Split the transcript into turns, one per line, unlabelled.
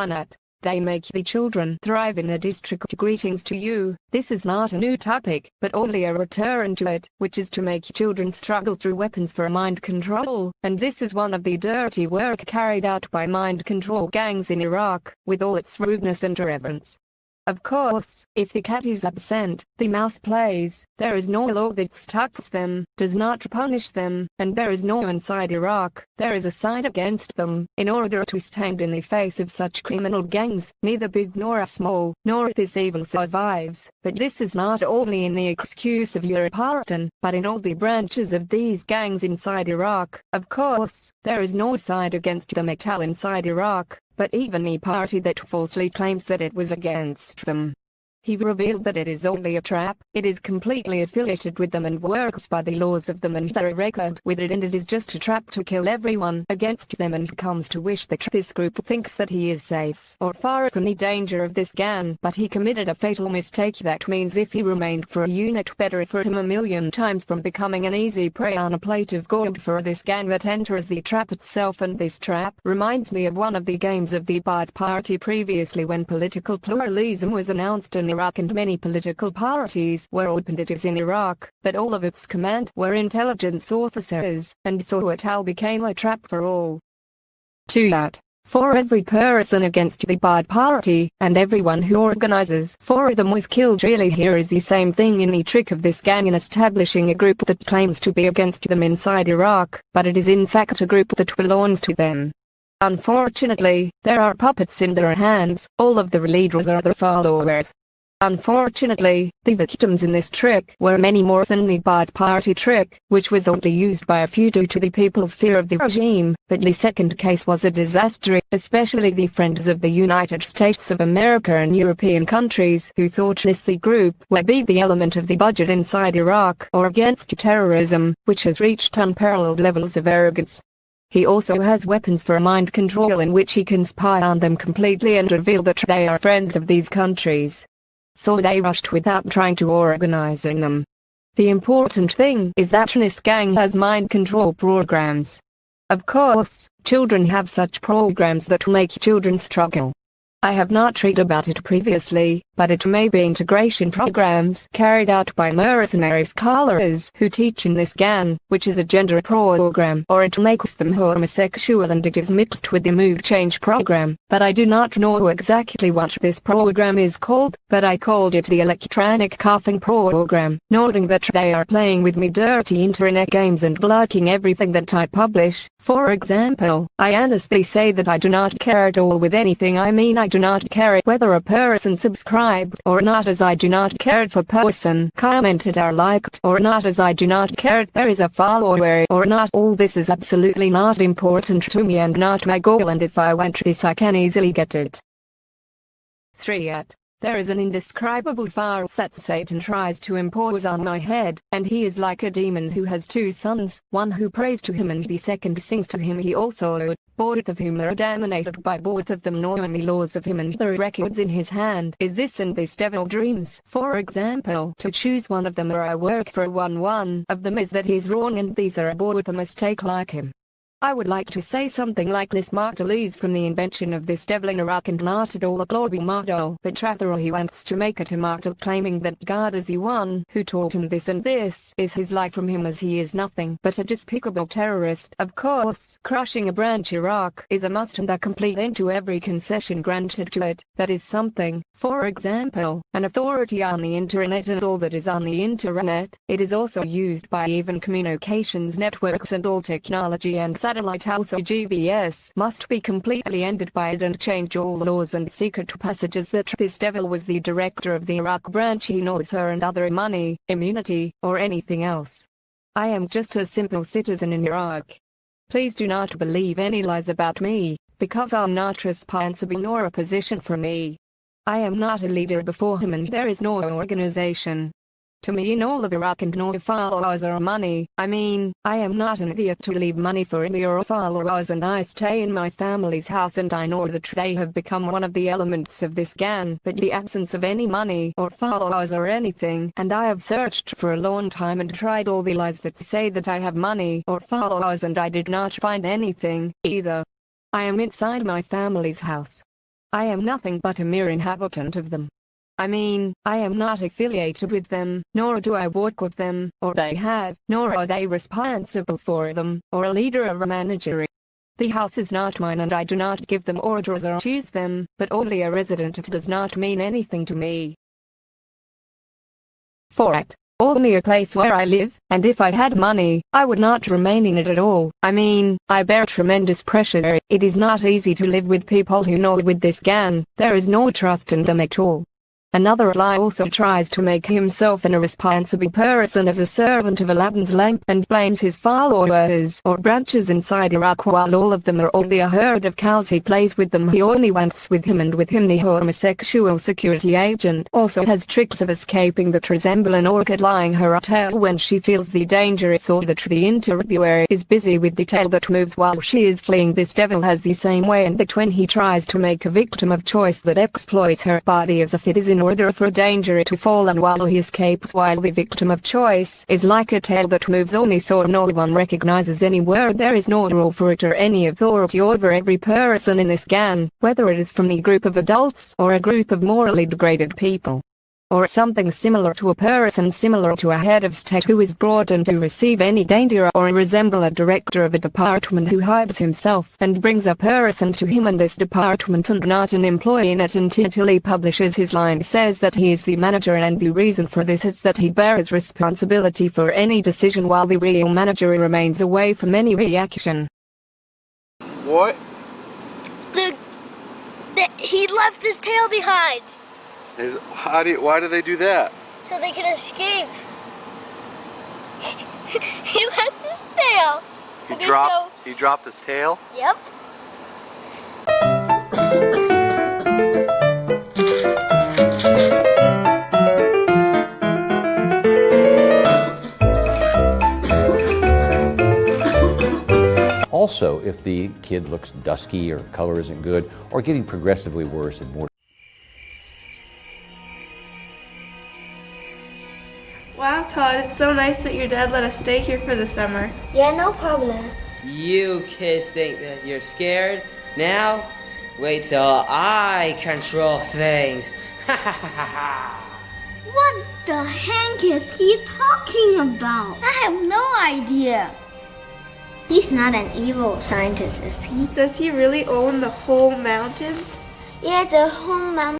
Why not? They make the children thrive in a district. Greetings to you. This is not a new topic, but only a return to it, which is to make children struggle through weapons for mind control, and this is one of the dirty work carried out by mind control gangs in Iraq, with all its rudeness and irreverence. Of course, if the cat is absent, the mouse plays. There is no law that stops them, does not punish them, and there is no inside Iraq. There is a side against them. In order to stand in the face of such criminal gangs, neither big nor small, nor this evil survives. But this is not only in the excuse of your pardon, but in all the branches of these gangs inside Iraq. Of course, there is no side against them at all inside Iraq, but even the party that falsely claims that it was against them. He revealed that it is only a trap, it is completely affiliated with them and works by the laws of them and their record with it, and it is just a trap to kill everyone against them and comes to wish that this group thinks that he is safe or far from the danger of this gang. But he committed a fatal mistake. That means if he remained for a unit, better for him a million times from becoming an easy prey on a plate of gold for this gang that enters the trap itself. And this trap reminds me of one of the games of the Ba'ath Party previously, when political pluralism was announced in Iraq and many political parties were opened. It is in Iraq, but all of its command were intelligence officers, and so it all became a trap for all. 2. For every person against the Ba'ath Party, and everyone who organizes for them was killed. Really, here is the same thing in the trick of this gang in establishing a group that claims to be against them inside Iraq, but it is in fact a group that belongs to them. Unfortunately, there are puppets in their hands. All of the leaders are their followers. Unfortunately, the victims in this trick were many more than the Ba'ath Party trick, which was only used by a few due to the people's fear of the regime. But the second case was a disaster, especially the friends of the United States of America and European countries who thought this the group would be the element of the budget inside Iraq or against terrorism, which has reached unparalleled levels of arrogance. He also has weapons for mind control in which he can spy on them completely and reveal that they are friends of these countries. So they rushed without trying to organize in them. The important thing is that this gang has mind control programs. Of course, children have such programs that make children struggle. I have not read about it previously, but it may be integration programs carried out by mercenary scholars who teach in this gang, which is a gender program, or it makes them homosexual and it is mixed with the mood change program, but I do not know exactly what this program is called, but I called it the electronic coughing program, noting that they are playing with me dirty internet games and blocking everything that I publish. For example, I honestly say that I do not care at all with anything. I mean, I do not care whether a person subscribed or not, as I do not care if a person commented or liked or not, as I do not care if there is a follower or not. All this is absolutely not important to me and not my goal, and if I want this I can easily get it. 3. There is an indescribable farce that Satan tries to impose on my head, and he is like a demon who has two sons, one who prays to him and the second sings to him. He also, both of whom are dominated by both of them knowing the laws of him and their records in his hand. Is this and this devil dreams, for example, to choose one of them or I work for one of them is that he's wrong and these are both a mistake like him. I would like to say something like this: Martel is from the invention of this devil in Iraq and not at all a global model, but rather he wants to make it a martyr, claiming that God is the one who taught him this and this is his life from him, as he is nothing but a despicable terrorist. Of course, crushing a branch Iraq is a must and a complete end to every concession granted to it. That is something, for example, an authority on the internet and all that is on the internet. It is also used by even communications networks and all technology and satellite. Also GBS must be completely ended by it and change all laws and secret passages. That this devil was the director of the Iraq branch. He knows her and other money, immunity, or anything else. I am just a simple citizen in Iraq. Please do not believe any lies about me, because I'm not responsible nor a position for me. I am not a leader before him and there is no organization to me in all of Iraq and no followers or money. I mean, I am not an idiot to leave money for me or followers, and I stay in my family's house and I know that they have become one of the elements of this gang, but the absence of any money or followers or anything, and I have searched for a long time and tried all the lies that say that I have money or followers and I did not find anything either. I am inside my family's house. I am nothing but a mere inhabitant of them. I mean, I am not affiliated with them, nor do I work with them, or they have, nor are they responsible for them, or a leader or a manager. The house is not mine and I do not give them orders or choose them, but only a resident. It does not mean anything to me. 4. Only a place where I live, and if I had money, I would not remain in it at all. I mean, I bear tremendous pressure. It is not easy to live with people who know with this gang. There is no trust in them at all. Another lie also tries to make himself an irresponsible person as a servant of Aladdin's lamp and blames his followers or branches inside Iraq while all of them are only a herd of cows. He plays with them. He only wants with him, and with him the homosexual security agent also has tricks of escaping that resemble an orchid lying her tail when she feels the danger, so that the interviewer is busy with the tail that moves while she is fleeing. This devil has the same way, and that when he tries to make a victim of choice that exploits her body as if it is in order for danger to fall, and while he escapes, while the victim of choice is like a tail that moves only so no one recognizes any word. There is no rule for it or any authority over every person in this gang, whether it is from a group of adults or a group of morally degraded people, or something similar to a person similar to a head of state who is brought in to receive any danger, or resemble a director of a department who hibes himself and brings a person to him in this department and not an employee in it until he publishes his line. Says that he is the manager, and the reason for this is that he bears responsibility for any decision while the real manager remains away from any reaction.
What?
He left his tail behind.
Why do they do that?
So they can escape. He left his tail.
He dropped his tail?
Yep.
Also, if the kid looks dusky or color isn't good, or getting progressively worse and more.
Wow, Todd, it's so nice that your dad let us stay here for the summer.
Yeah, no problem.
You kids think that you're scared? Now? Wait till I control things. Ha ha ha ha.
What the heck is he talking about? I have no idea. He's not an evil scientist, is he?
Does he really own the whole mountain?
Yeah, the whole mountain.